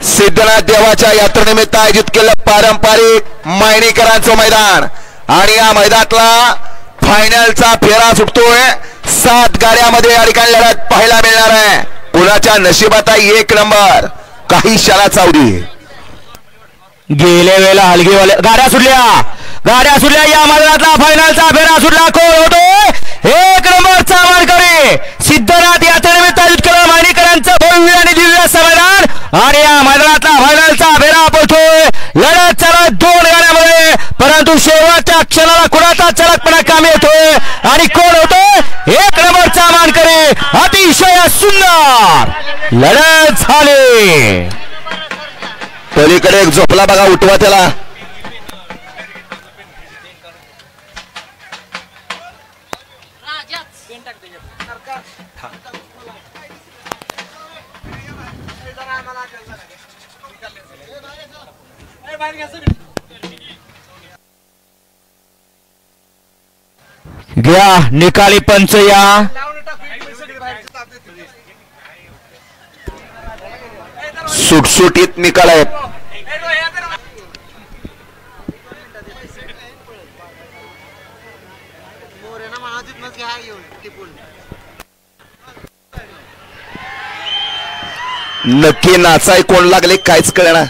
सिद्धनाथ देवाच्या यात्रेनिमित्त आयोजित केलं पारंपरिक मायणीकरांचं मैदान आणि या मैदानातला फायनलचा फेरा सुटतोय। 7 गाड्यामध्ये या ठिकाणी लढत पाहायला मिळणार आहे। कुणाच्या नशिबात आहे 1 नंबर काही शाला चावडी। गेल्या वेळेला हलगीवाले गाड्या सुटल्या या मैदानातला फायनलचा फेरा सुटला। कोण होतोय 1 नंबरचा मानकरी सिद्धनाथ यात्रेनिमित्त आयोजित केलं मायणीकरांचं भव्य आणि दिव्य मैदान आणि या मैदानातला फायनलचा फेरा पडतोय। लढत चालत 2 गाड्यामध्ये परंतु शेवटच्या क्षणाला कुणाचा चलकपणा कामी येतोय आणि कोण होतोय 1 नंबरचा मानकरी। अतिशय सुंदर लढत झाली। पलीकडे एक झोपला बघा उठवा त्याला। घ्या निकाली पंच या सुटसुटीत निकाल आहेत। नक्की नाचाय कोण लागले काहीच कळना।